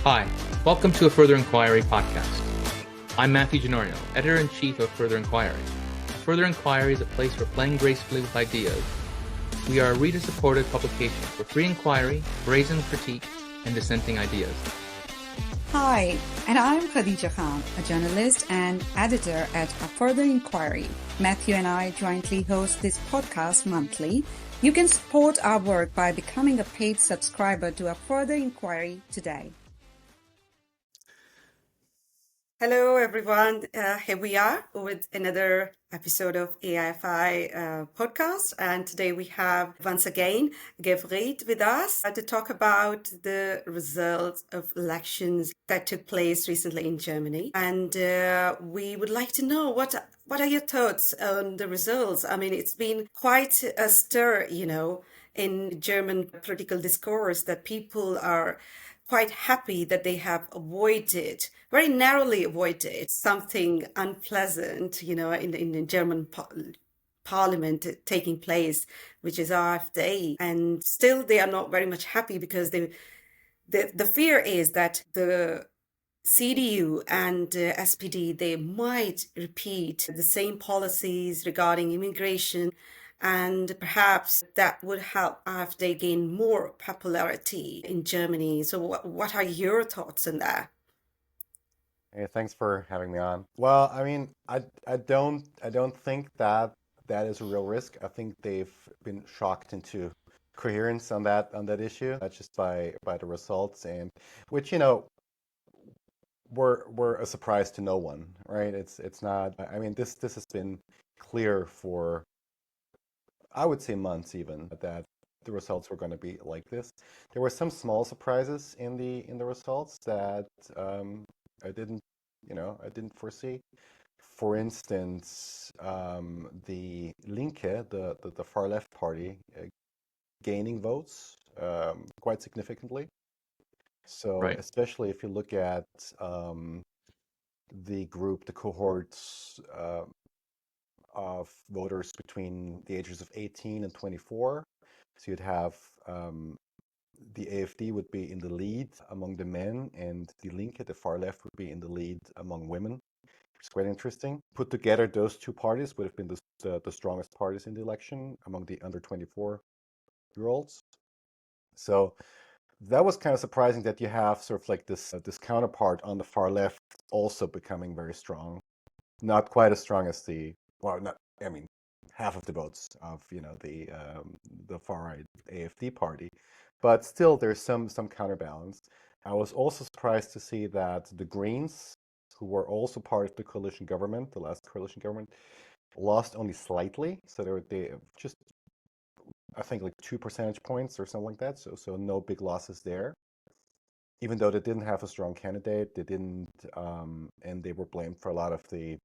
Hi, welcome to a Further Inquiry podcast. I'm Matthew Genorio, Editor-in-Chief of Further Inquiry. Further Inquiry is a place for playing gracefully with ideas. We are a reader-supported publication for free inquiry, brazen critique, and dissenting ideas. Hi, and I'm Khadija Khan, a journalist and editor at A Further Inquiry. Matthew and I jointly host this podcast monthly. You can support our work by becoming a paid subscriber to A Further Inquiry today. Hello, everyone. Here we are with another episode of AIFI podcast. And today we have once again Gevriet with us to talk about the results of elections that took place recently in Germany. And we would like to know what are your thoughts on the results? I mean, it's been quite a stir, in German political discourse that people are quite happy that they have very narrowly avoided something unpleasant, in the German parliament taking place, which is AfD. And still they are not very much happy because the fear is that the CDU and SPD, they might repeat the same policies regarding immigration, and perhaps that would help AfD gain more popularity in Germany. So what are your thoughts on that? Hey, thanks for having me on. Well, I mean, I don't think that is a real risk. I think they've been shocked into coherence on that issue, not just by the results, and which were a surprise to no one, right? It's not. I mean, this has been clear for, I would say, months even, that the results were going to be like this. There were some small surprises in the results that I didn't foresee. For instance, the Linke, the far left party, gaining votes quite significantly. So Right. especially if you look at the cohorts of voters between the ages of 18 and 24. So you'd have the AfD would be in the lead among the men, and the Linke, the far left, would be in the lead among women. It's quite interesting. Put together, those two parties would have been the strongest parties in the election among the under 24-year-olds. So that was kind of surprising that you have sort of like this counterpart on the far left also becoming very strong. Not quite as strong as half of the votes of the far right AfD party, but still there's some counterbalance. I was also surprised to see that the Greens, who were also part of the coalition government, the last coalition government, lost only slightly. So they just, I think, like 2 percentage points or something like that. So no big losses there. Even though they didn't have a strong candidate, they didn't, and they were blamed for a lot of the,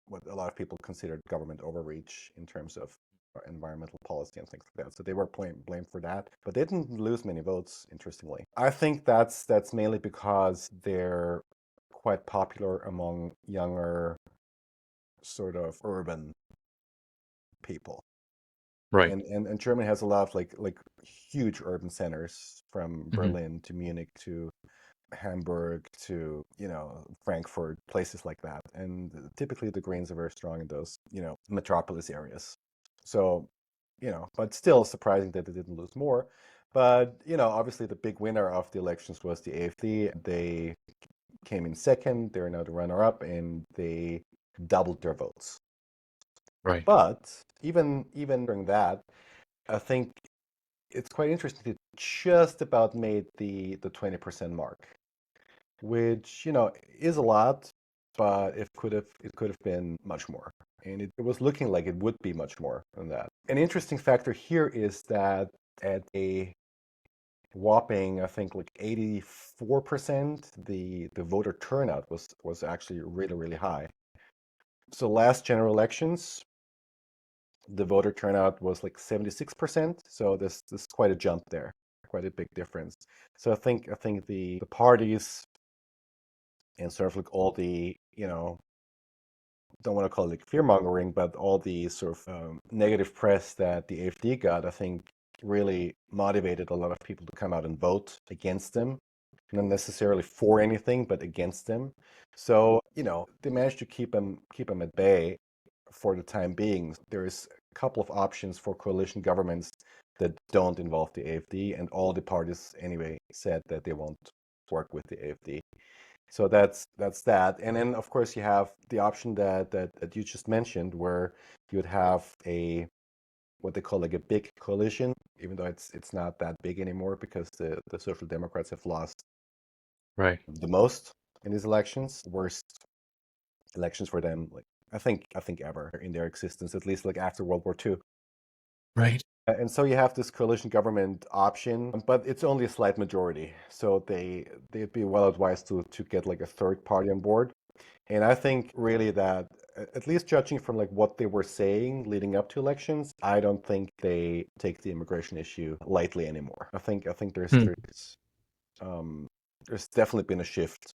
what a lot of people considered government overreach in terms of environmental policy and things like that. So they were blamed for that, but they didn't lose many votes, interestingly. I think that's mainly because they're quite popular among younger, sort of urban people. Right. And Germany has a lot of like huge urban centers, from Berlin to Munich to Hamburg to Frankfurt, places like that. And typically the Greens are very strong in those metropolis areas. So but still surprising that they didn't lose more. But obviously the big winner of the elections was the AfD. They came in second. They're now the runner-up, and they doubled their votes. Right. But even during that, I think it's quite interesting. It just about made the 20% mark, which is a lot, but it could have been much more, and it was looking like it would be much more than that. An interesting factor here is that at a whopping, I think, like 84%, the voter turnout was actually really, really high. So last general elections, the voter turnout was like 76%. So this is quite a jump there, quite a big difference. So I think the parties and sort of like all the, don't want to call it like fear mongering, but all the sort of negative press that the AfD got, I think really motivated a lot of people to come out and vote against them. not necessarily for anything, but against them. So, they managed to keep them at bay for the time being. There is a couple of options for coalition governments that don't involve the AfD, and all the parties anyway said that they won't work with the AfD. So that's that. And then of course you have the option that you just mentioned, where you'd have a what they call like a big coalition, even though it's not that big anymore because the Social Democrats have lost Right. the most in these elections, worst elections for them, like I think ever in their existence, at least like after World War II. Right. And so you have this coalition government option, but it's only a slight majority. So they'd be well advised to get like a third party on board. And I think really that, at least judging from like what they were saying leading up to elections, I don't think they take the immigration issue lightly anymore. I think Hmm. there's definitely been a shift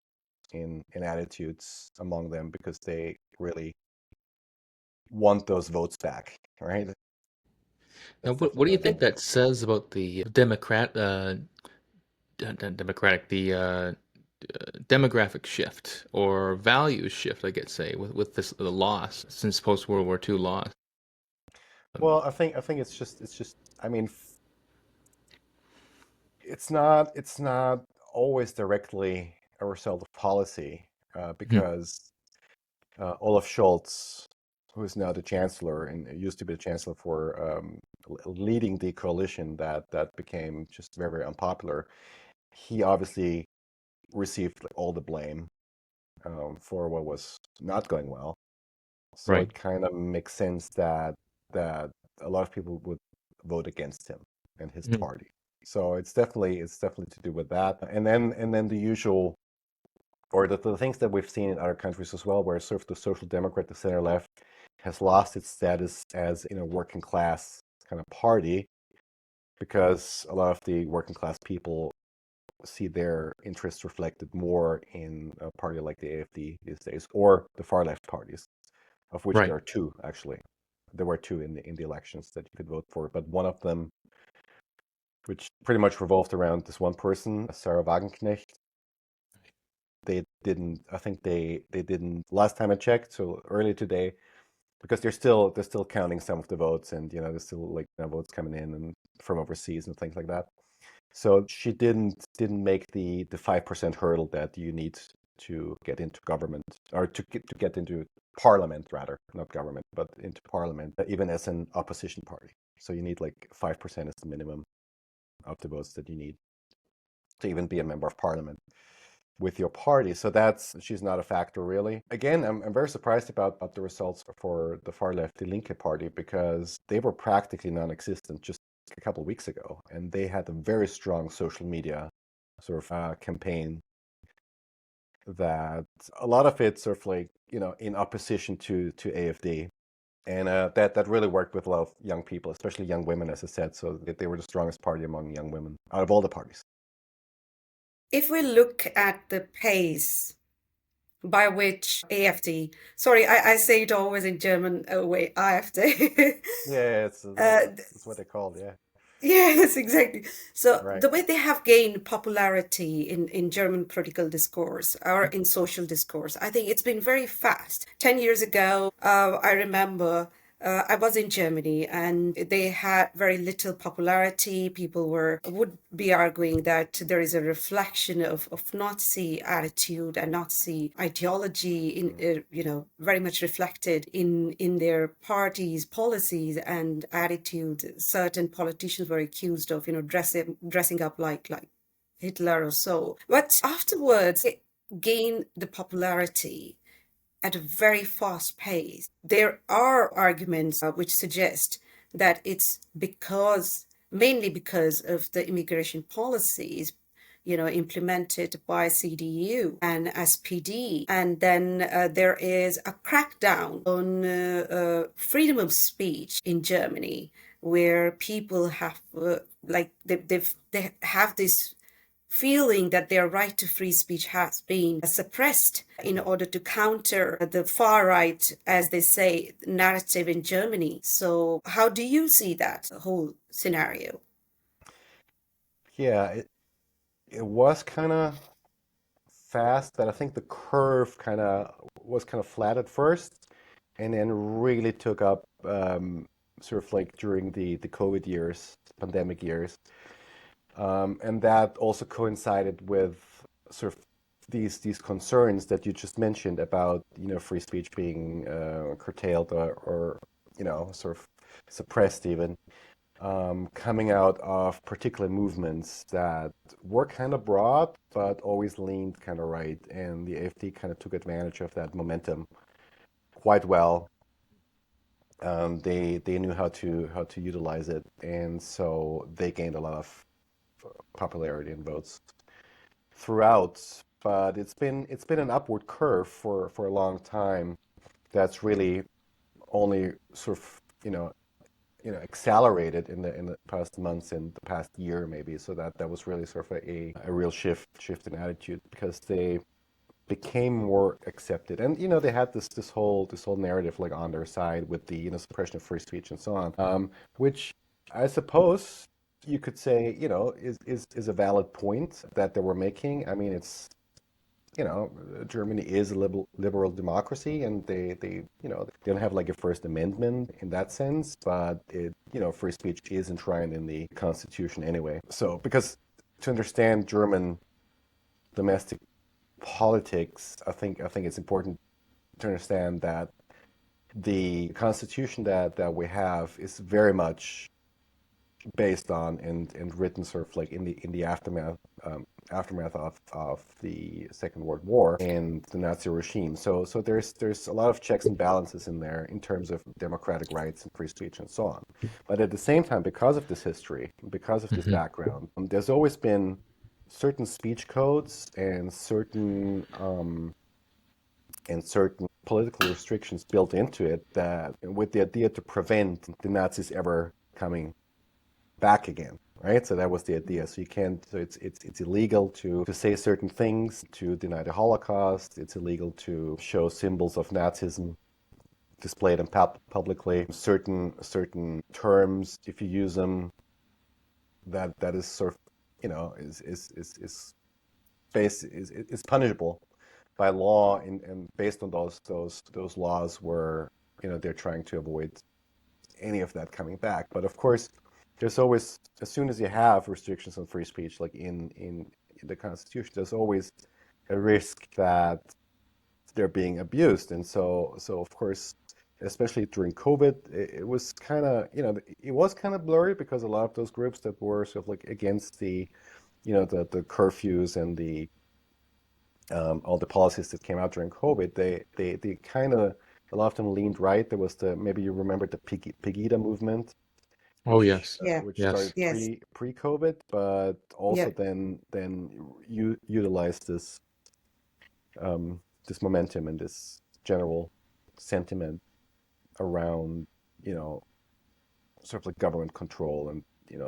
in attitudes among them because they really want those votes back, right? Now, That's what do definitely you what they think that says about the demographic shift or values shift, I could say, with this the loss since post World War II loss? Um, Well, I think it's just I mean it's not always directly a result of policy hmm, because Olaf Scholz, who is now the chancellor and used to be the chancellor for leading the coalition that became just very, very unpopular, he obviously received like, all the blame for what was not going well. So right. it kind of makes sense that a lot of people would vote against him and his Hmm. party. So it's definitely to do with that. And then the usual or the things that we've seen in other countries as well, where sort of the social democrat, the center left, has lost its status as working class kind of party because a lot of the working class people see their interests reflected more in a party like the AfD these days, or the far left parties, of which Right. there are two actually. There were two in the elections that you could vote for, but one of them, which pretty much revolved around this one person, Sarah Wagenknecht, they didn't. I think they didn't last time I checked, so early today, because they're still counting some of the votes, and there's still like votes coming in and from overseas and things like that. So she didn't make the 5% hurdle that you need to get into government, or to get into parliament, rather, not government, but into parliament, even as an opposition party. So you need like 5% is the minimum of the votes that you need to even be a member of parliament with your party. So she's not a factor really. Again, I'm very surprised about the results for the far left, the Linke party, because they were practically non-existent just a couple of weeks ago, and they had a very strong social media sort of campaign that a lot of it sort of like in opposition to AfD. And that really worked with a lot of young people, especially young women, as I said. So they were the strongest party among young women out of all the parties. If we look at the pace by which AfD, sorry, I say it always in German way, AfD. Yeah, uh, it's what they called. Yeah, yes, exactly. So right. the way they have gained popularity in German political discourse or in social discourse, I think it's been very fast. 10 years ago, I remember I was in Germany and they had very little popularity. People would be arguing that there is a reflection of Nazi attitude and Nazi ideology in very much reflected in their parties' policies and attitude. Certain politicians were accused of dressing up like Hitler or so. But afterwards, it gained the popularity at a very fast pace. There are arguments which suggest that it's mainly because of the immigration policies, implemented by CDU and SPD. And then there is a crackdown on freedom of speech in Germany, where people have, they have this feeling that their right to free speech has been suppressed in order to counter the far right, as they say, narrative in Germany. So, how do you see that whole scenario? Yeah, it was kind of fast, but I think the curve kind of was kind of flat at first, and then really took up sort of like during the COVID years, pandemic years, and that also coincided with sort of these concerns that you just mentioned about free speech being curtailed or sort of suppressed even coming out of particular movements that were kind of broad, but always leaned kind of right. And the AfD kind of took advantage of that momentum quite well. They knew how to utilize it, and so they gained a lot of popularity and votes throughout. But it's been an upward curve for a long time. That's really only sort of accelerated in the past months and the past year maybe. So that was really sort of a real shift in attitude because they became more accepted, and they had this whole narrative like on their side with the suppression of free speech and so on, which I suppose you could say is a valid point that they were making. I mean, it's Germany is a liberal democracy, and they don't have like a First Amendment in that sense, but free speech is enshrined in the Constitution anyway. So, because to understand German domestic politics, I think it's important to understand that the Constitution that we have is very much based on and written sort of like in the aftermath of the Second World War and the Nazi regime. So there's a lot of checks and balances in there in terms of democratic rights and free speech and so on. But at the same time, because of this history, because of this Hmm. background, there's always been certain speech codes and certain political restrictions built into it that with the idea to prevent the Nazis ever coming back again, right? So that was the idea. So you can't. So it's illegal to say certain things, to deny the Holocaust. It's illegal to show symbols of Nazism displayed in publicly. Certain terms, if you use them, that is sort of is punishable by law, and based on those laws where they're trying to avoid any of that coming back. But of course, there's always, as soon as you have restrictions on free speech, like in the Constitution, there's always a risk that they're being abused. And so of course, especially during COVID, it was kind of, it was kind of blurry because a lot of those groups that were sort of like against the curfews and the all the policies that came out during COVID, they kind of a lot of them leaned right. There was maybe you remember the Pegida movement, Oh, which yes. Yeah. started Yes. Yes. pre-COVID, but also Yeah. then you utilized this momentum and this general sentiment around you know sort of like government control and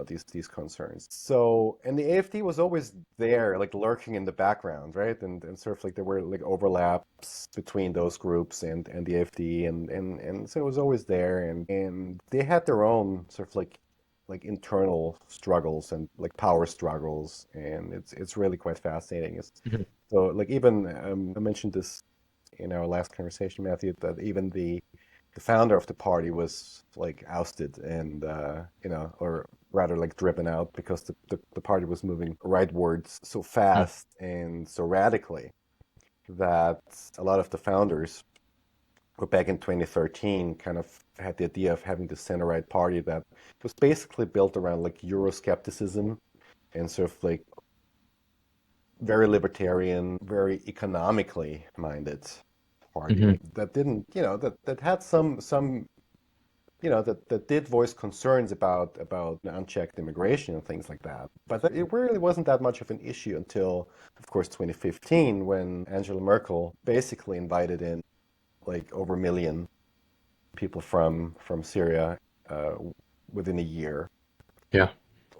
these concerns. So, and the AfD was always there, like lurking in the background, right? And sort of like there were like overlaps between those groups and the AfD, and so it was always there, and they had their own sort of like internal struggles and like power struggles, and it's really quite fascinating. Mhm. So like even I mentioned this in our last conversation, Matthew, that even the founder of the party was like ousted and or rather like driven out because the party was moving rightwards so Mm. fast and so radically that a lot of the founders who back in 2013 kind of had the idea of having the center right party that was basically built around like Euroscepticism and sort of like very libertarian, very economically minded Mhm. party that didn't, that had some that did voice concerns about unchecked immigration and things like that. But it really wasn't that much of an issue until, of course, 2015, when Angela Merkel basically invited in like over a million people from Syria uh, within a year, Yeah.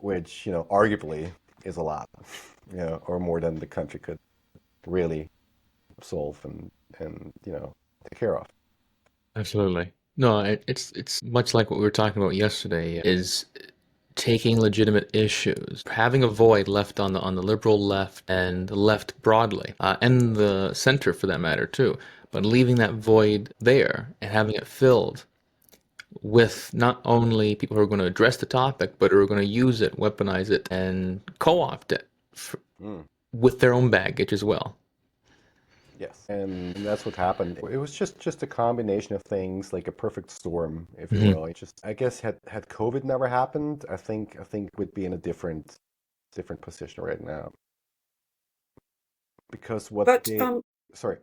which arguably is a lot, or more than the country could really solve and take care of. Absolutely. No, it's much like what we were talking about yesterday. Is taking legitimate issues, having a void left on the liberal left and the left broadly, and the center for that matter too, but leaving that void there and having it filled with not only people who are going to address the topic, but who are going to use it, weaponize it, and co-opt it Mm. with their own baggage as well. Yes, and that's what happened. It was just a combination of things, like a perfect storm, if you Mhm. will. It just, I guess, had COVID never happened, I think we'd be in a different position right now. Because what But they, sorry,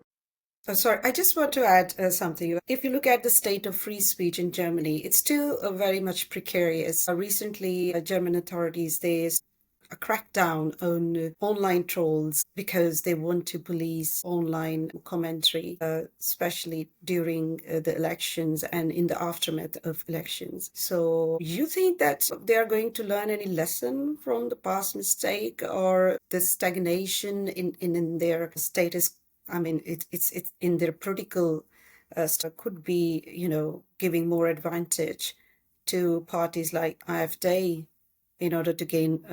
sorry, I just want to add something. If you look at the state of free speech in Germany, it's still very much precarious. Recently, German authorities they a crackdown on online trolls because they want to police online commentary, especially during the elections and in the aftermath of elections. So, you think that they are going to learn any lesson from the past mistake or the stagnation in their status? I mean, it's in their political stuff could be, giving more advantage to parties like AfD in order to gain,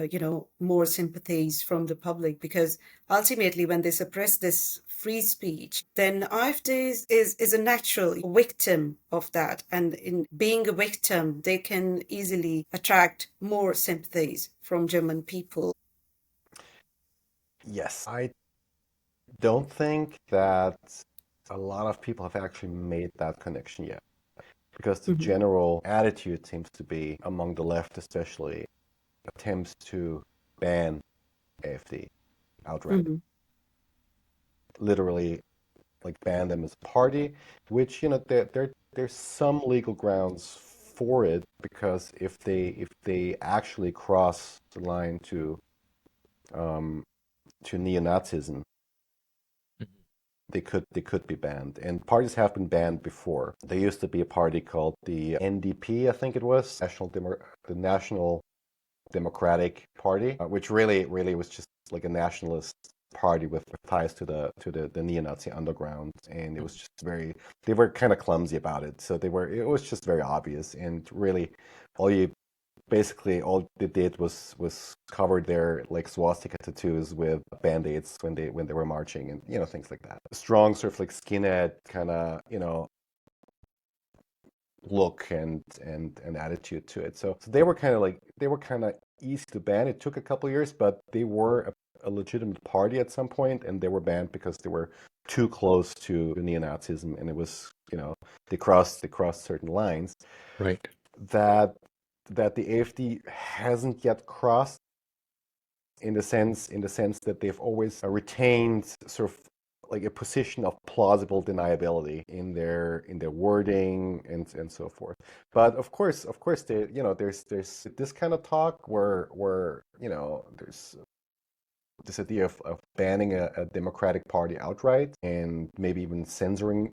more sympathies from the public. Because ultimately, when they suppress this free speech, then AfD is a natural victim of that. And in being a victim, they can easily attract more sympathies from German people. yes, I don't think that a lot of people have actually made that connection yet. Because the Mhm. general attitude seems to be, among the left especially, attempts to ban AfD outright. Mhm. Literally, like ban them as a party, which there's some legal grounds for it because if they actually cross the line um, to neo-Nazism, they could be banned. And parties have been banned before. There used to be a party called the NDP, I think it was, the National Democratic Party, which really was just like a nationalist party with ties to the neo-Nazi underground, and it was just they were kind of clumsy about it. So it was just very obvious, and really, all you basically all they did was cover their like swastika tattoos with band-aids when they were marching, and things like that. A strong sort of like skinhead kind of look and attitude to it. So they were kind of easy to ban. It took a couple of years, but they were a legitimate party at some point, and they were banned because they were too close to neo-Nazism, and it was they crossed certain lines Right. that the AfD hasn't yet crossed in the sense that they've always retained sort of like a position of plausible deniability in their wording and so forth. But of course, there's this kind of talk where there's this idea of banning a Democratic Party outright and maybe even censoring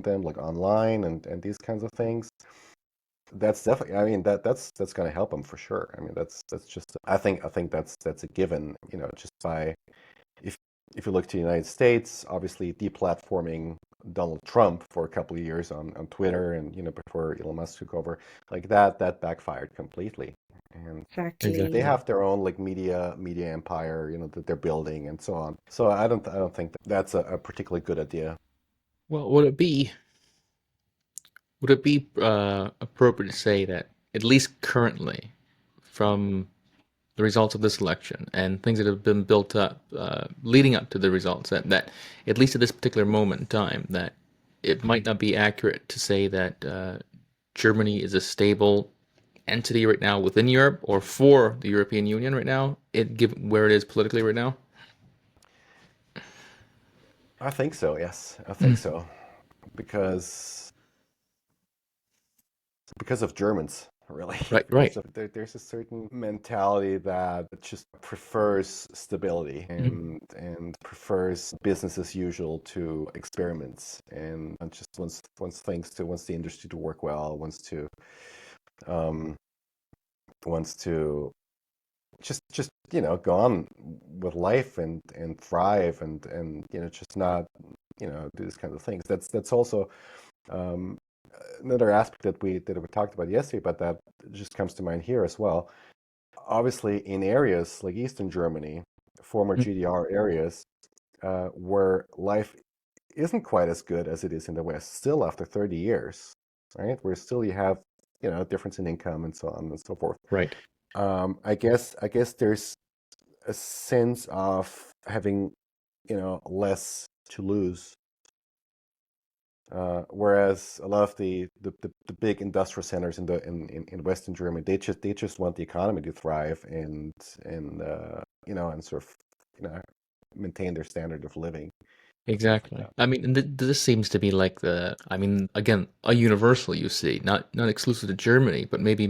them like online and these kinds of things. That's definitely. I mean, that's going to help them for sure. I mean, that's just. I think that's a given. Just by if if you look to the United States, obviously deplatforming Donald Trump for a couple of years on Twitter, and before Elon Musk took over, like that backfired completely. And they Exactly. Exactly. have their own like media empire, that they're building and so on. So I don't think that's a particularly good idea. Well, would it be appropriate to say that at least currently, from the results of this election and things that have been built up leading up to the results, that at least at this particular moment in time, that it might not be accurate to say that Germany is a stable entity right now within Europe or for the European Union right now, given where it is politically right now? I think so. Yes, I think Mm. so because of Germans, really. Right, Because right. there's a certain mentality that just prefers stability Mhm. and prefers business as usual to experiments, and just wants the industry to work well, um, wants to just go on with life and thrive and just not do these kinds of things. That's also um, another aspect that we talked about yesterday, but that just comes to mind here as well. obviously in areas like Eastern Germany, former Mm. GDR areas, where life isn't quite as good as it is in the West, still after 30 years, right? Where still you have, difference in income and so on and so forth. Right. I guess there's a sense of having, less to lose. Whereas a lot of the big industrial centers in Western Germany, they just want the economy to thrive and sort of maintain their standard of living. Exactly. Yeah. I mean, and this seems to be like I mean, again, a universal you see, not exclusive to Germany, but maybe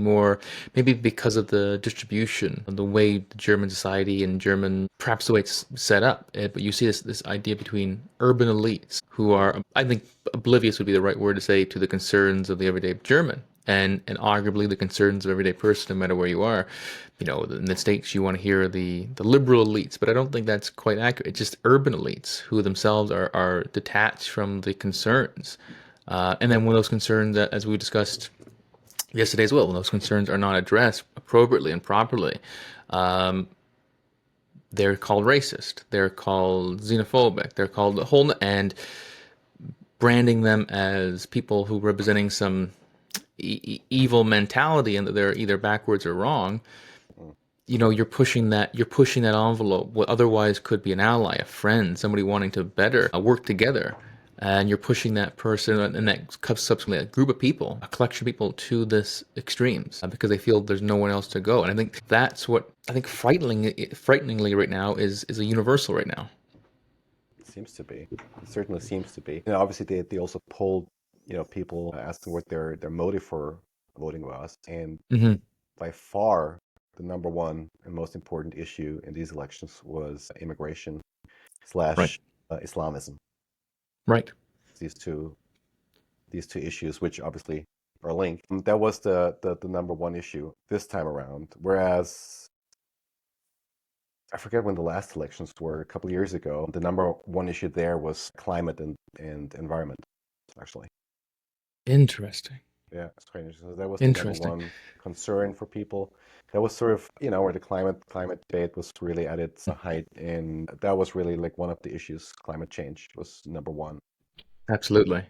because of the distribution, of the way the German society and perhaps the way it's set up. But you see this idea between urban elites who are, I think, oblivious would be the right word to say, to the concerns of the everyday German. And arguably the concerns of everyday person, no matter where you are. In the States, you want to hear the liberal elites, but I don't think that's quite accurate. It's just urban elites who themselves are detached from the concerns. And then when those concerns, as we discussed yesterday as well, when those concerns are not addressed appropriately and properly, they're called racist, they're called xenophobic, they're called the whole, and branding them as people who representing some evil mentality and that they're either backwards or wrong. You're pushing that envelope, what otherwise could be an ally, a friend, somebody wanting to better work together, and you're pushing that person and that subsequently a group of people, a collection of people, to this extremes because they feel there's no one else to go. And I think that's what I think frighteningly right now is a universal right now. It seems to be. It certainly seems to be. And obviously, they also polled, people asking what their motive for voting was, and Hmm. by far the number one and most important issue in these elections was immigration Right. slash Islamism. Right. These two issues, which obviously are linked. That was the number one issue this time around. Whereas I forget when the last elections were, a couple of years ago, the number one issue there was climate and environment, actually. Interesting. Yeah, it's quite interesting. So that was the number Interesting. one concern for people. That was sort of, where the climate debate was really at its height, and that was really like one of the issues. Climate change was number one. Absolutely.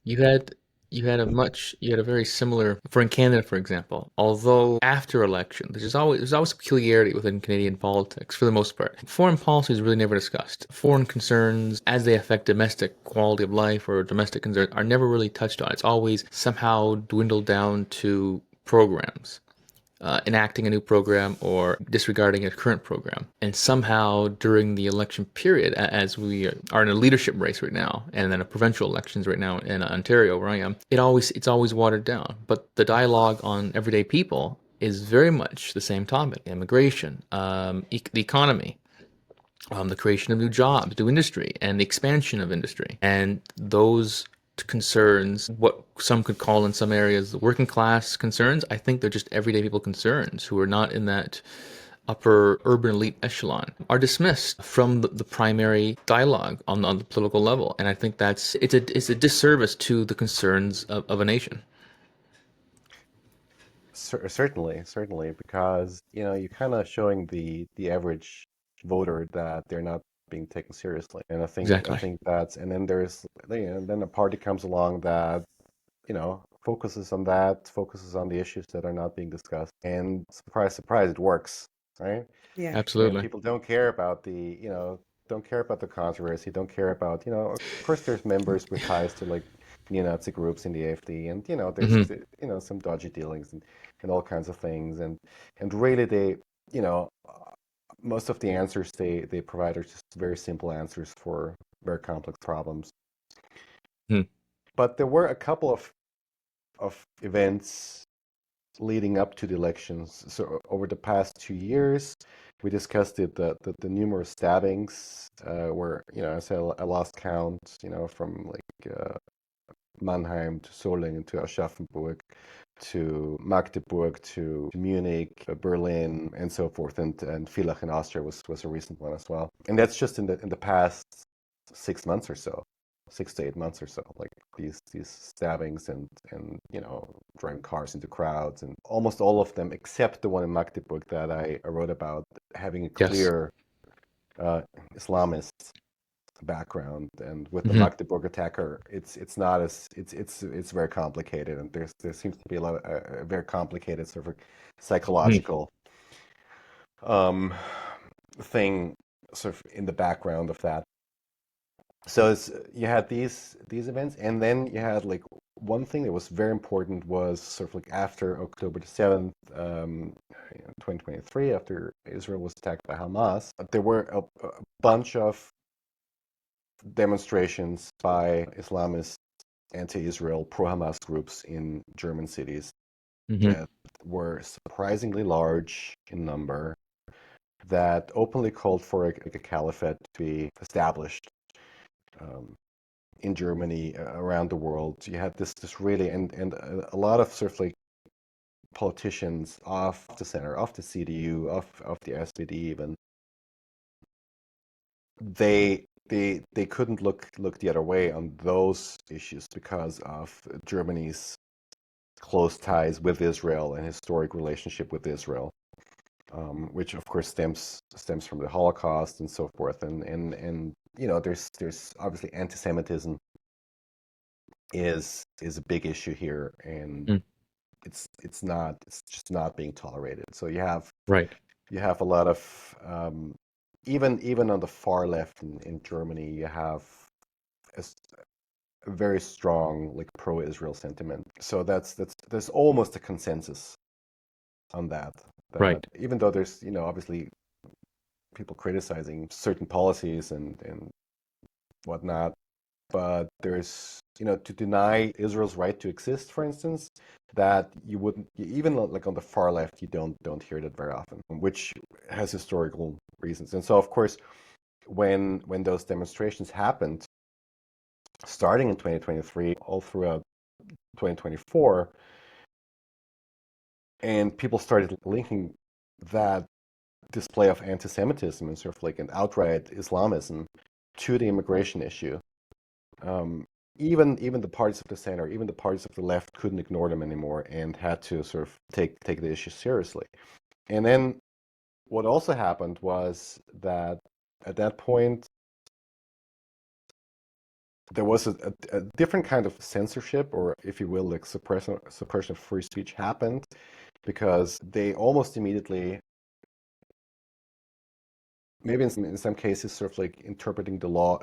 You had you had a very similar for in Canada, for example. Although after election, there's always a peculiarity within Canadian politics for the most part. Foreign policy is really never discussed. Foreign concerns as they affect domestic quality of life or domestic concerns are never really touched on. It's always somehow dwindled down to programs. Enacting a new program or disregarding a current program. And somehow during the election period, as we are in a leadership race right now, and then a provincial elections right now in Ontario, where I am, it's always watered down. But the dialogue on everyday people is very much the same topic: immigration, the economy. The creation of new jobs, new industry, and the expansion of industry. And those concerns, what some could call in some areas the working class concerns, I think they're just everyday people concerns who are not in that upper urban elite echelon, are dismissed from the primary dialogue on the political level. And I think it's a disservice to the concerns of a nation. Certainly, because you're kind of showing the average voter that they're not being taken seriously, and I Exactly. think that's, and then then a party comes along that focuses on the issues that are not being discussed, and surprise, surprise, it works, right? Yeah. And Absolutely. people don't care about the controversy, don't care about, of course there's members with ties to like neo-Nazi groups in the AfD, and there's Hmm. some dodgy dealings and all kinds of things, and really they, most of the answers they provide are just very simple answers for very complex problems. Hmm. But there were a couple of events leading up to the elections. So over the past 2 years, we discussed the numerous stabbings, where I say I lost count, from like Mannheim to Solingen to Aschaffenburg to Magdeburg to Munich, Berlin, and so forth, and Villach in Austria was a recent one as well. And that's just in the past 6 months or so. 6 to 8 months or so, like these stabbings and driving cars into crowds, and almost all of them, except the one in Magdeburg that I wrote about, having a Yes. clear Islamist background. And with the Mhm. Magdeburg attacker, it's not as it's very complicated, and there seems to be a lot of a very complicated sort of psychological thing sort of in the background of that. So you had these events, and then you had like one thing that was very important was sort of like after October the 7th, 2023, after Israel was attacked by Hamas, there were a bunch of demonstrations by Islamist anti-Israel pro-Hamas groups in German cities Mhm. that were surprisingly large in number, that openly called for a caliphate to be established in Germany, around the world. You had this really, and a lot of sort of like politicians off the center, off the CDU, of the SPD even. They couldn't look the other way on those issues because of Germany's close ties with Israel and historic relationship with Israel, which of course stems from the Holocaust and so forth. And there's obviously anti-Semitism is a big issue here, and Mm. it's just not being tolerated. So Right. you have a lot of even on the far left in Germany, you have a very strong like pro-Israel sentiment. So there's almost a consensus on that Right. even though there's obviously people criticizing certain policies and whatnot, but there's to deny Israel's right to exist, for instance, that you wouldn't, even like on the far left, you don't hear that very often, which has historical reasons. And so of course when those demonstrations happened starting in 2023 all throughout 2024, and people started linking that display of anti-Semitism and sort of like an outright Islamism to the immigration issue. Even the parties of the center, even the parties of the left couldn't ignore them anymore and had to sort of take the issue seriously. And then what also happened was that at that point there was a different kind of censorship, or if you will, like suppression of free speech happened, because they almost immediately, maybe in some cases, sort of like interpreting the law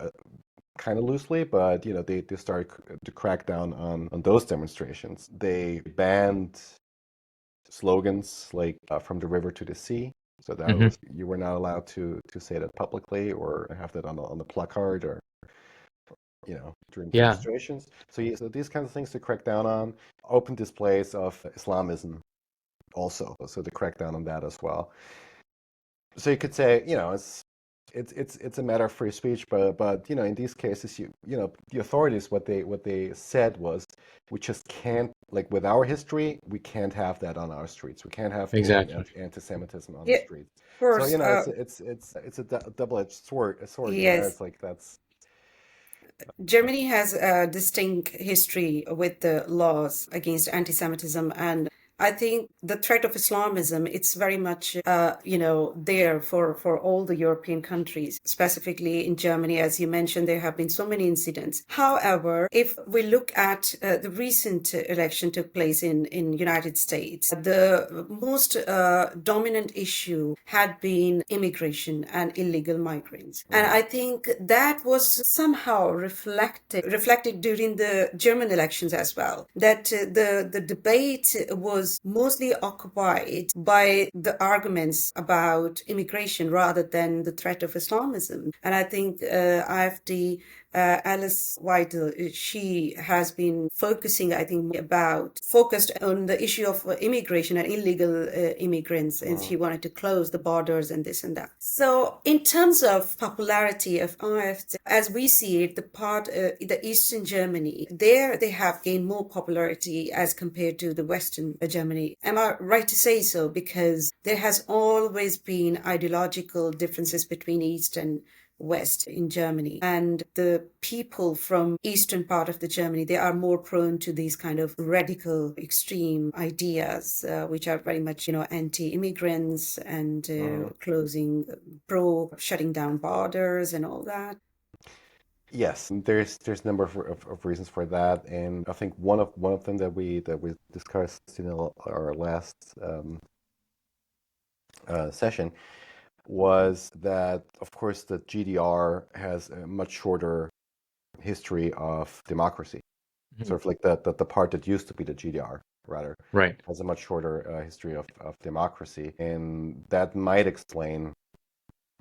kind of loosely, but they started to crack down on those demonstrations. They banned slogans like "from the river to the sea," so that Mhm. was, you were not allowed to say that publicly or have that on the placard, or during Yeah. demonstrations. So these kinds of things to crack down on. Open displays of Islamism also, so to crack down on that as well. So you could say, it's a matter of free speech, but in these cases, the authorities, what they said was, we just can't, like with our history, we can't have that on our streets. We can't have open Exactly. anti-Semitism on the Yeah, streets. of So course. it's a double-edged sword. Yes. It's like that's Germany has a distinct history with the laws against anti-Semitism, and I think the threat of Islamism, it's very much, there for all the European countries, specifically in Germany. As you mentioned, there have been so many incidents. However, if we look at the recent election took place in United States, the most dominant issue had been immigration and illegal migrants. And I think that was somehow reflected during the German elections as well, that the debate was mostly occupied by the arguments about immigration rather than the threat of Islamism. And I think AfD, Alice Weidel, she has been focused on the issue of immigration and illegal immigrants, and she wanted to close the borders and this and that. So in terms of popularity of AfD, as we see it, the Eastern Germany, they have gained more popularity as compared to the Western Germany. Am I right to say so? Because there has always been ideological differences between East and West in Germany. And the people from eastern part of the Germany, they are more prone to these kind of radical, extreme ideas, which are very much, anti-immigrants and closing, shutting down borders and all that. Yes, there's a number of reasons for that, and I think one of them that we discussed in our last session was that, of course, the GDR has a much shorter history of democracy. Sort of like the part that used to be the GDR, rather, Right. has a much shorter history of democracy, and that might explain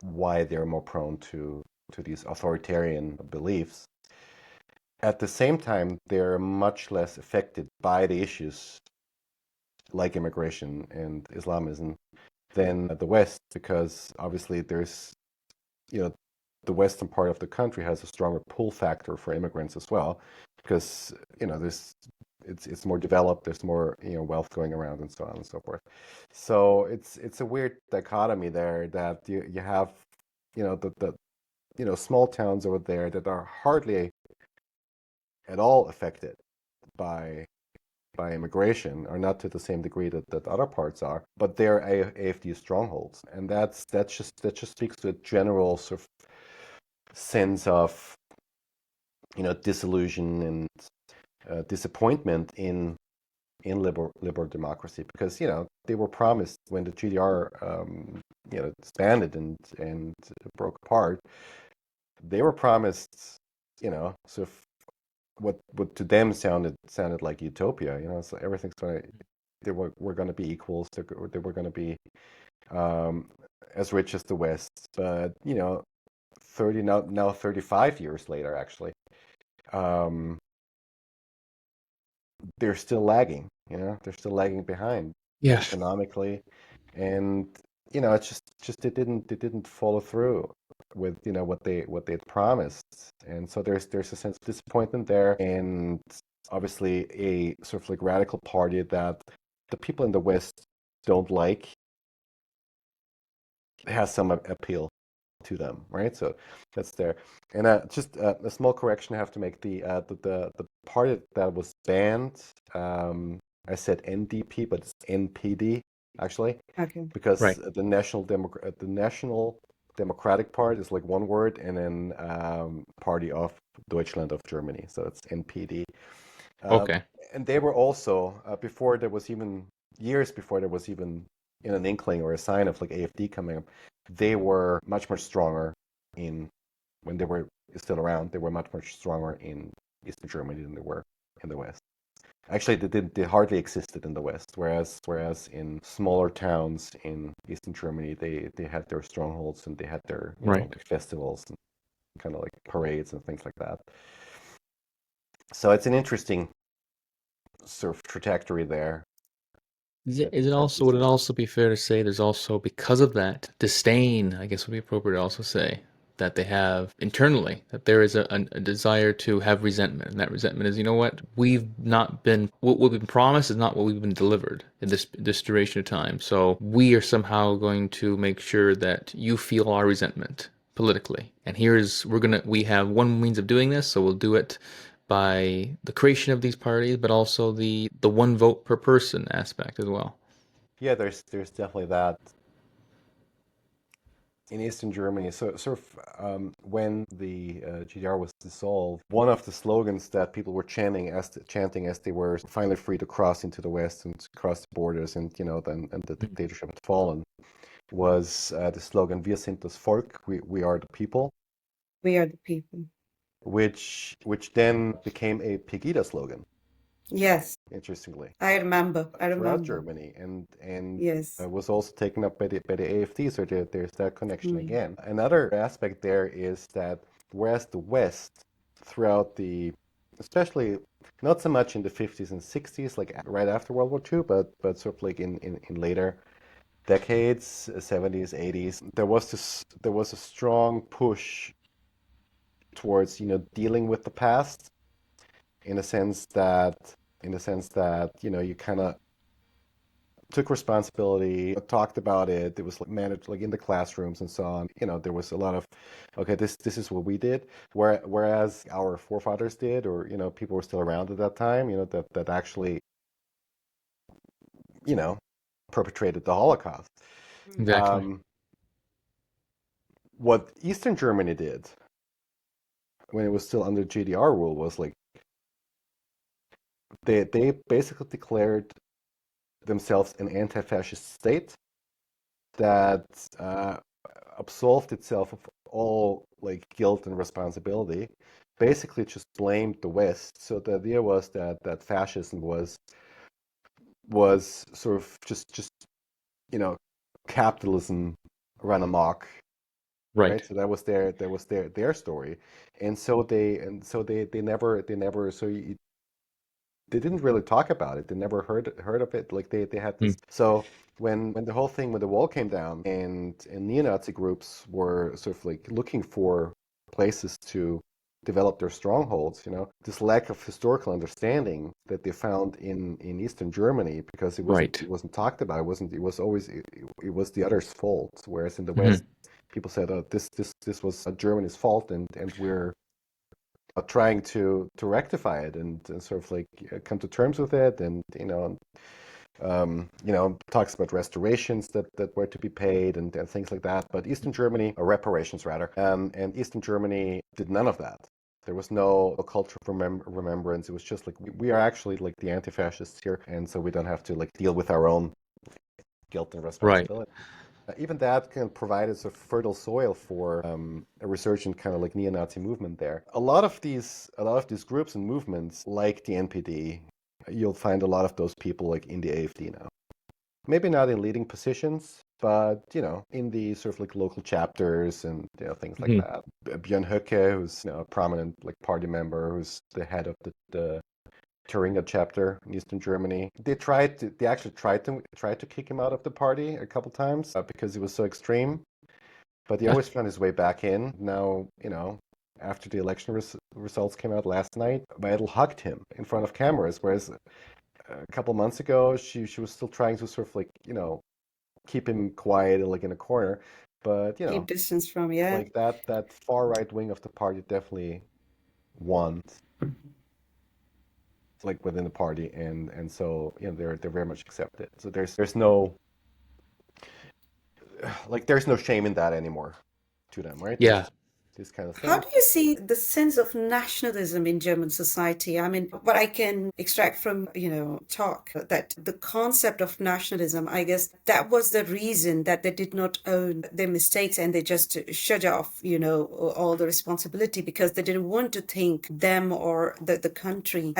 why they're more prone to these authoritarian beliefs. At the same time, they're much less affected by the issues like immigration and Islamism than the West, because obviously there's, you know, the western part of the country has a stronger pull factor for immigrants as well, because, there's it's more developed, there's more, wealth going around and so on and so forth. So it's a weird dichotomy there that you have, the small towns over there that are hardly at all affected by immigration, or not to the same degree that other parts are, but they're AfD strongholds, and that just speaks to a general sort of sense of, disillusion and disappointment in liberal democracy, because they were promised when the GDR disbanded and broke apart. They were promised, sort of what to them sounded like utopia. So everything's going to we're going to be equals. They were going to be as rich as the West, but 35 years later, actually, they're still lagging. They're still lagging behind economically, and it's just it didn't follow through with what they had promised, and so there's a sense of disappointment there, and obviously a sort of like radical party that the people in the West don't like has some appeal to them, right? So that's there. And just a small correction I have to make: the party that was banned, I said NDP, but it's NPD actually, Okay. because Right. the National Democratic Party is like one word, and then Party of Deutschland of Germany, so it's NPD. Okay. And they were also before there was even years before there was even an inkling or a sign of like AfD coming up, they were much stronger in when they were still around. They were much stronger in Eastern Germany than they were in the West. Actually, they hardly existed in the West, whereas in smaller towns in Eastern Germany, they had their strongholds and they had their Right. festivals and kind of like parades and things like that. So it's an interesting sort of trajectory there. Would it also be fair to say there's also, because of that disdain, I guess would be appropriate to also say, that they have internally, that there is a desire to have resentment, and that resentment is, what we've been promised is not what we've been delivered in this duration of time. So we are somehow going to make sure that you feel our resentment politically. And we have one means of doing this, so we'll do it by the creation of these parties, but also the one vote per person aspect as well. Yeah, there's definitely that in Eastern Germany. So sort of when the GDR was dissolved, one of the slogans that people were chanting as they were finally free to cross into the West and cross the borders, and and the dictatorship had fallen, was the slogan "Wir sind das Volk," we are the people. We are the people. Which then became a Pegida slogan. Yes, Interestingly, I remember. throughout Germany, and Yes. was also taken up by the AfD. So there's that connection again. Another aspect there is that whereas the West, throughout especially not so much in the 50s and 60s, like right after World War II, but sort of like in later decades, 70s, 80s, there was a strong push towards dealing with the past, in a sense that you kind of took responsibility, talked about it. It was like managed like in the classrooms and so on. There was a lot of, okay, this is what we did. Whereas our forefathers did, or people were still around at that time, that actually, you know, perpetrated the Holocaust. Exactly. What Eastern Germany did when it was still under GDR rule was like they basically declared themselves an anti-fascist state that absolved itself of all like guilt and responsibility. Basically, just blamed the West. So the idea was that fascism was sort of just you know capitalism run amok, Right. right? So that was their story, and so they never they didn't really talk about it. They never heard of it. Like they had Mm. this. So when the whole thing when the wall came down and neo-Nazi groups were sort of like looking for places to develop their strongholds, this lack of historical understanding that they found in Eastern Germany, because it wasn't Right. it wasn't talked about. It was always it was the other's fault. Whereas in the Hmm. West, people said, "Oh, this was Germany's fault, and we're trying to rectify it and sort of like come to terms with it, and talks about restorations that were to be paid and things like that. But Eastern Germany, or reparations rather, and Eastern Germany did none of that. There was no culture of remembrance. It was just like we are actually like the anti-fascists here, and so we don't have to like deal with our own guilt and Right. responsibility. Even that can provide us a fertile soil for a resurgent kind of like neo-Nazi movement there. A lot of these groups and movements, like the NPD, you'll find a lot of those people like in the AfD now. Maybe not in leading positions, but in the sort of like local chapters and things like Hmm. that. Björn Höcke, who's a prominent like party member, who's the head of the Thuringia chapter in Eastern Germany. They actually tried to kick him out of the party a couple times because he was so extreme, but he always found his way back in. Now, after the election results came out last night, Weidel hugged him in front of cameras, whereas a couple months ago she was still trying to sort of like, keep him quiet like in a corner. But, Keep distance from, yeah. like that far right wing of the party definitely won like within the party, and so they're very much accepted. So there's no there's no shame in that anymore to them, right? Yeah. There's this kind of How thing. do you see the sense of nationalism in German society? I mean, what I can extract from, talk, that the concept of nationalism, I guess that was the reason that they did not own their mistakes and they just shut off, all the responsibility, because they didn't want to think them or the country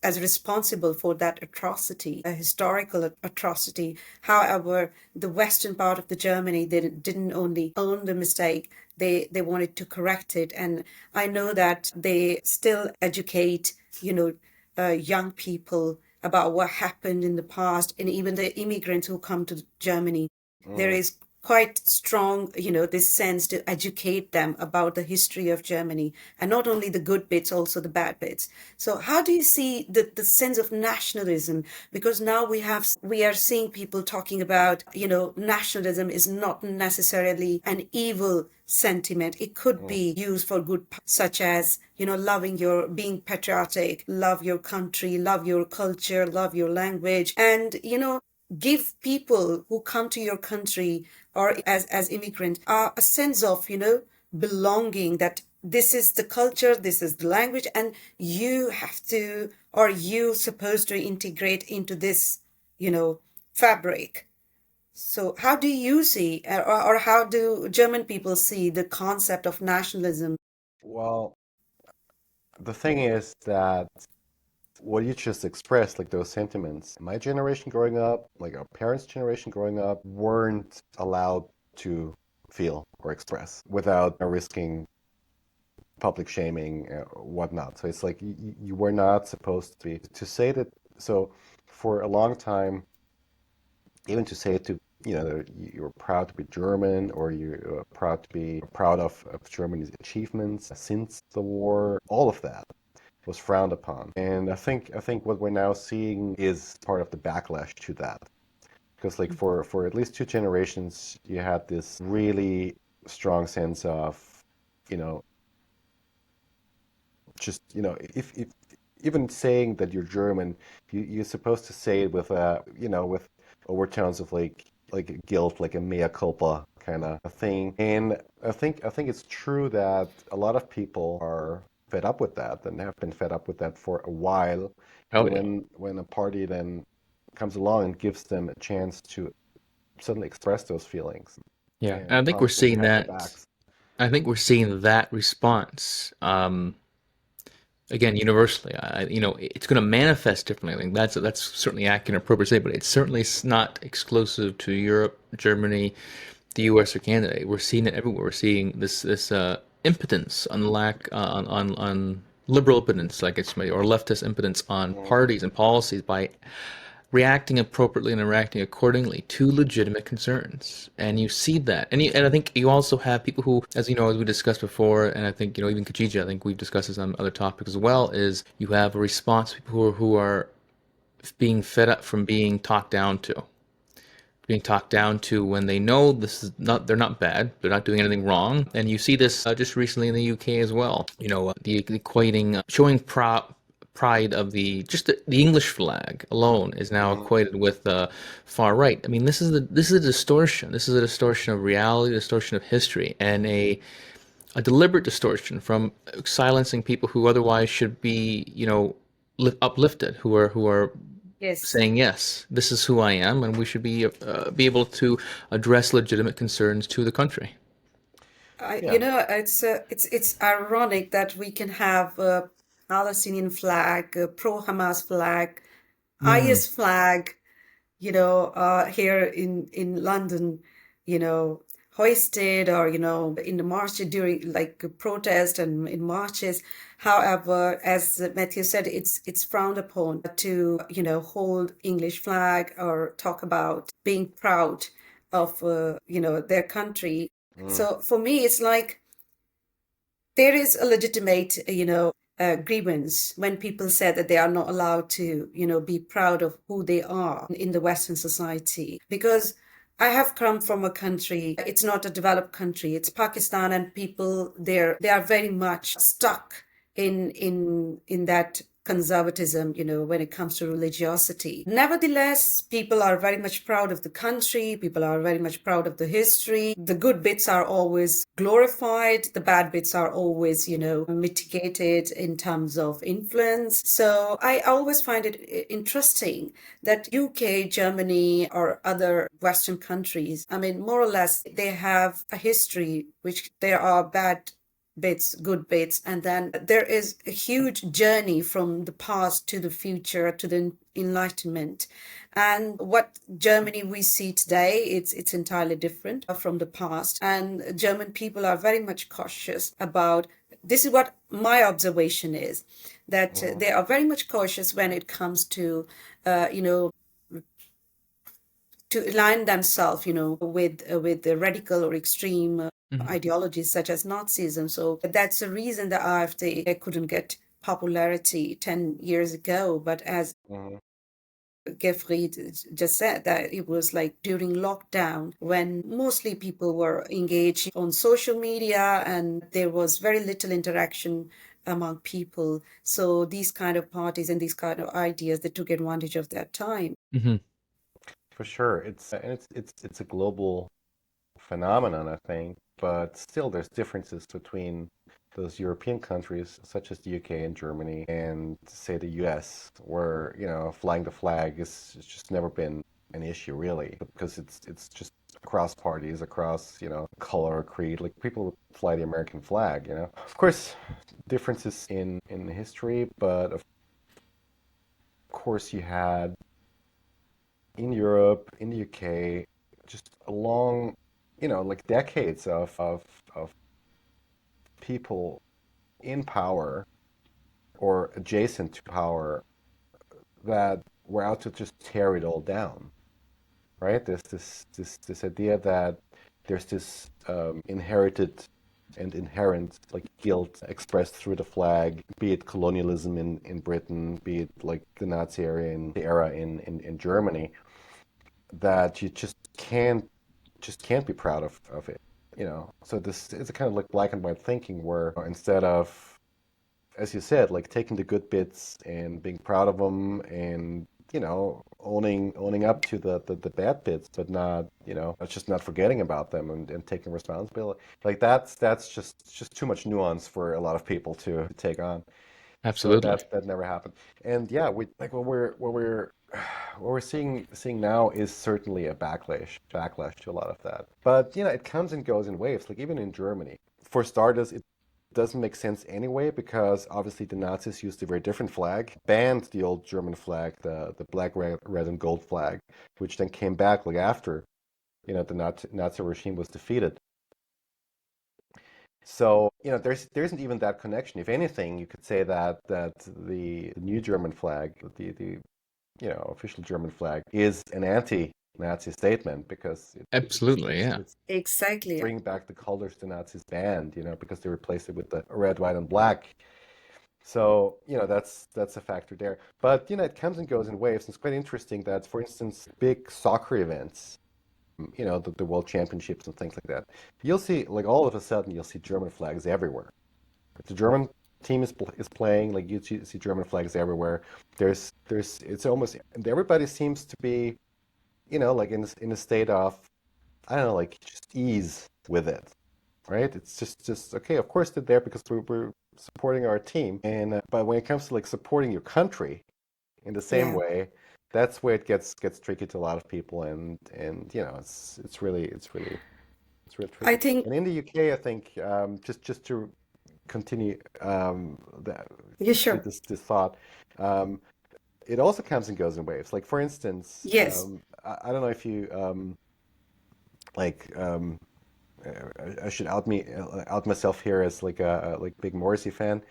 as responsible for that atrocity, a historical atrocity. However, the western part of the Germany, they didn't only own the mistake, they wanted to correct it. And I know that they still educate, young people about what happened in the past, and even the immigrants who come to Germany. There Mm. is quite strong, this sense to educate them about the history of Germany, and not only the good bits, also the bad bits. So how do you see the sense of nationalism? Because now we are seeing people talking about, nationalism is not necessarily an evil sentiment. It could Mm. be used for good, such as, being patriotic, love your country, love your culture, love your language, and, give people who come to your country or as immigrants a sense of, belonging, that this is the culture, this is the language, and you have to, or you supposed to integrate into this, fabric. So how do you see, or how do German people see the concept of nationalism? Well, the thing is that what you just expressed, like those sentiments, my generation growing up, like our parents' generation growing up, weren't allowed to feel or express without risking public shaming or whatnot. So it's like you were not supposed to be to say that. So for a long time, even to say to you're proud to be German, or you're proud of Germany's achievements since the war, all of that was frowned upon. And I think what we're now seeing is part of the backlash to that. Because like for at least two generations, you had this really strong sense of, you know, just, if even saying that you're German, you're supposed to say it with with overtones of like guilt, like a mea culpa kind of thing. And I think it's true that a lot of people are fed up with that and have been fed up with that for a while. Oh And yeah. when a party then comes along and gives them a chance to suddenly express those feelings Yeah. And and I think we're constantly seeing have their that. backs. I think we're seeing that response. Again, universally, it's going to manifest differently. I think that's certainly accurate and appropriate to say, but it's certainly not exclusive to Europe, Germany, the U.S. or Canada. We're seeing it everywhere. We're seeing this impotence on lack on liberal impotence, like it's or leftist impotence on Mm, parties and policies by reacting appropriately and reacting accordingly to legitimate concerns. And you see that. And I think you also have people who, as you know, as we discussed before, and I think, even Kijiji, I think we've discussed this on other topics as well, is you have a response to people who are being fed up from being talked down to when they know this is not they're not bad, they're not doing anything wrong. And you see this just recently in the UK as well. The equating showing pride of the English flag alone is now mhm. equated with far right. I mean, this is a distortion. This is a distortion of reality, a distortion of history, and a deliberate distortion from silencing people who otherwise should be, uplifted, who are Yes. saying yes, this is who I am, and we should be able to address legitimate concerns to the country. Yeah. It's ironic that we can have a Palestinian flag, a pro-Hamas flag, Mm. IS flag, here in London, you know, hoisted or, in the march during like a protest and in marches. However, as Matthew said, it's frowned upon to, hold English flag or talk about being proud of, their country. Mm, So for me, it's like there is a legitimate, grievance when people say that they are not allowed to, be proud of who they are in the Western society. Because I have come from a country, it's not a developed country, it's Pakistan, and people there, they are very much stuck in that conservatism, when it comes to religiosity. Nevertheless, people are very much proud of the country, people are very much proud of the history. The good bits are always glorified, the bad bits are always, mitigated in terms of influence. So I always find it interesting that UK, Germany, or other Western countries, I mean, more or less, they have a history which there are bad bits, good bits, and then there is a huge journey from the past to the future to the Enlightenment. And what Germany we see today, it's entirely different from the past. And German people are very much cautious about this is what my observation is that mhm, they are very much cautious when it comes to you know to align themselves, with the radical or extreme Mhm. ideologies such as Nazism. So that's the reason the AfD couldn't get popularity 10 years ago. But as mhm. Gefried just said, that it was like during lockdown when mostly people were engaged on social media and there was very little interaction among people. So these kind of parties and these kind of ideas, they took advantage of that time. Mhm. For sure. It's a global phenomenon, I think, but still there's differences between those European countries such as the UK and Germany and say the US, where, flying the flag is it's just never been an issue really, because it's just across parties, across, color, creed, like people fly the American flag. Of course, differences in history, but of course you had in Europe, in the UK, just a long, like decades of people in power or adjacent to power that were out to just tear it all down, right? There's this idea that there's this inherited and inherent like guilt expressed through the flag, be it colonialism in Britain, be it like the Nazi era in Germany. that you just can't be proud of it. So this is a kind of like black and white thinking where instead of, as you said, like taking the good bits and being proud of them and owning up to the bad bits, but not just not forgetting about them and taking responsibility. Like that's just too much nuance for a lot of people to take on. So Absolutely. that never happened. And yeah, we like what we're seeing now is certainly a backlash to a lot of that. But it comes and goes in waves. Like even in Germany, for starters, it doesn't make sense anyway because obviously the Nazis used a very different flag, banned the old German flag, the black, red, and gold flag, which then came back like after the Nazi regime was defeated. So, there isn't even that connection. If anything, you could say that the new German flag, the official German flag, is an anti-Nazi statement because Absolutely, yeah. it's Exactly. bringing back the colors the Nazis banned, because they replaced it with the red, white, and black. So, that's a factor there. But, it comes and goes in waves. It's quite interesting that, for instance, big soccer events, the World Championships and things like that. You'll see, like all of a sudden, you'll see German flags everywhere. If the German team is playing, like you see German flags everywhere. It's almost, and everybody seems to be, like in a state of, I don't know, like just ease with it, right? It's just okay. Of course, they're there because we're supporting our team, and but when it comes to like supporting your country in the same Yeah. way, that's where it gets tricky to a lot of people, and it's really I tricky. think, And in the UK, I think just to continue that yeah, complete sure. this thought, um, it also comes and goes in waves. Like for instance, Yes. I don't know if you like I should out myself here as like a like big Morrissey fan.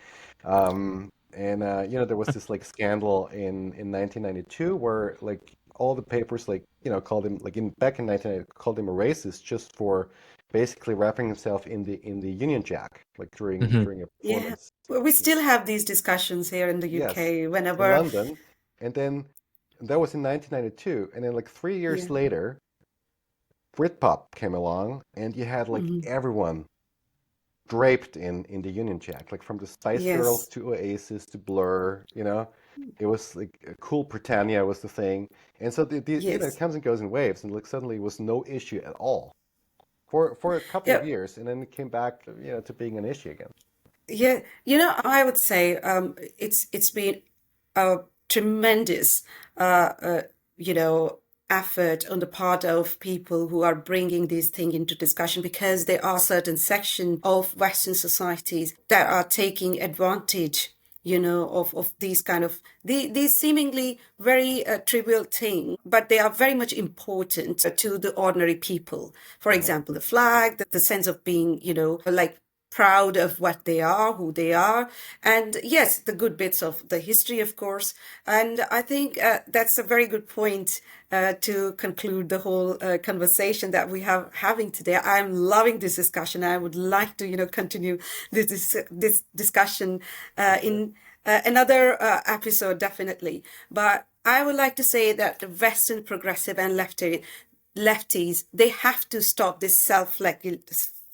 And there was this like scandal in 1992 where like all the papers like called him like in back in 1990 called him a racist just for basically wrapping himself in the Union Jack like during Hmm. during a Yeah. performance. Well, we still have these discussions here in the Yes, UK in whenever, London, and then that was in 1992, and then like 3 years yeah. later, Britpop came along, and you had like Hmm. everyone draped in the Union Jack, like from the Spice Girls Yes. to Oasis to Blur, it was like Cool Britannia was the thing, and so it Yes. comes and goes in waves, and like suddenly it was no issue at all for a couple of Yeah. years, and then it came back, to being an issue again. Yeah. I would say it's been a tremendous uh, uh, you know effort on the part of people who are bringing these things into discussion because there are certain sections of Western societies that are taking advantage of these kind of these seemingly very trivial things, but they are very much important to the ordinary people. For Uh-huh. example, the flag, the sense of being, like proud of what they are, who they are, and yes, the good bits of the history, of course. And I think that's a very good point to conclude the whole conversation that we have having today. I'm loving this discussion. I would like to, continue this discussion For sure. in another episode, definitely. But I would like to say that the Western progressive and lefties, they have to stop this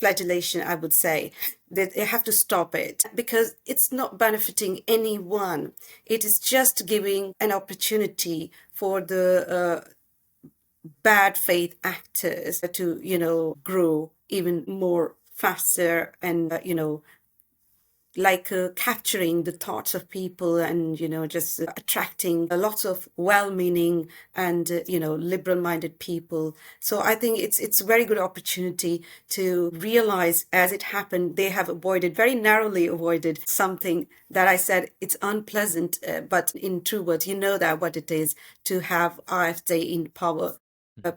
flagellation, I would say. They have to stop it because it's not benefiting anyone. It is just giving an opportunity for the bad faith actors to, grow even more faster and, like capturing the thoughts of people and just attracting lots of well-meaning and liberal-minded people. So I think it's a very good opportunity to realize as it happened they have very narrowly avoided something that I said it's unpleasant, but in true words, that what it is to have AfD in power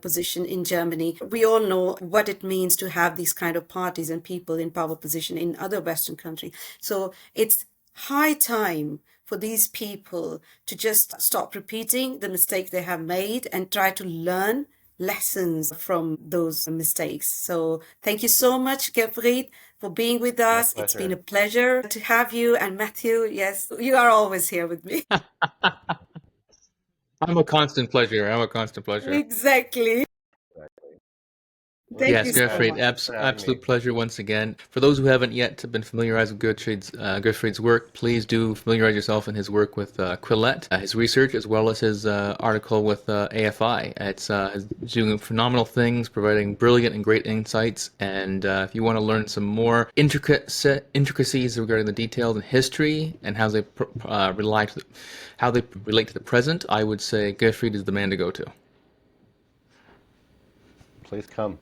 position in Germany. We all know what it means to have these kind of parties and people in power position in other Western countries. So it's high time for these people to just stop repeating the mistake they have made and try to learn lessons from those mistakes. So thank you so much, Gerfried, for being with My us. It's been a pleasure. pleasure to have you. And Matthew, yes, you are always here with me. I'm a constant pleasure. I'm a constant pleasure. Exactly. Exactly. Well, Thank Yes, you so Gerfried, much. thanks for having me. absolute pleasure once again. For those who haven't yet been familiarized with Gerfried's work, please do familiarize yourself in his work with Quillette, his research, as well as his article with AFI. He's doing phenomenal things, providing brilliant and great insights. And if you want to learn some more intricacies regarding the details and history and how they how they relate to the present, I would say Gerfried is the man to go to. Please come.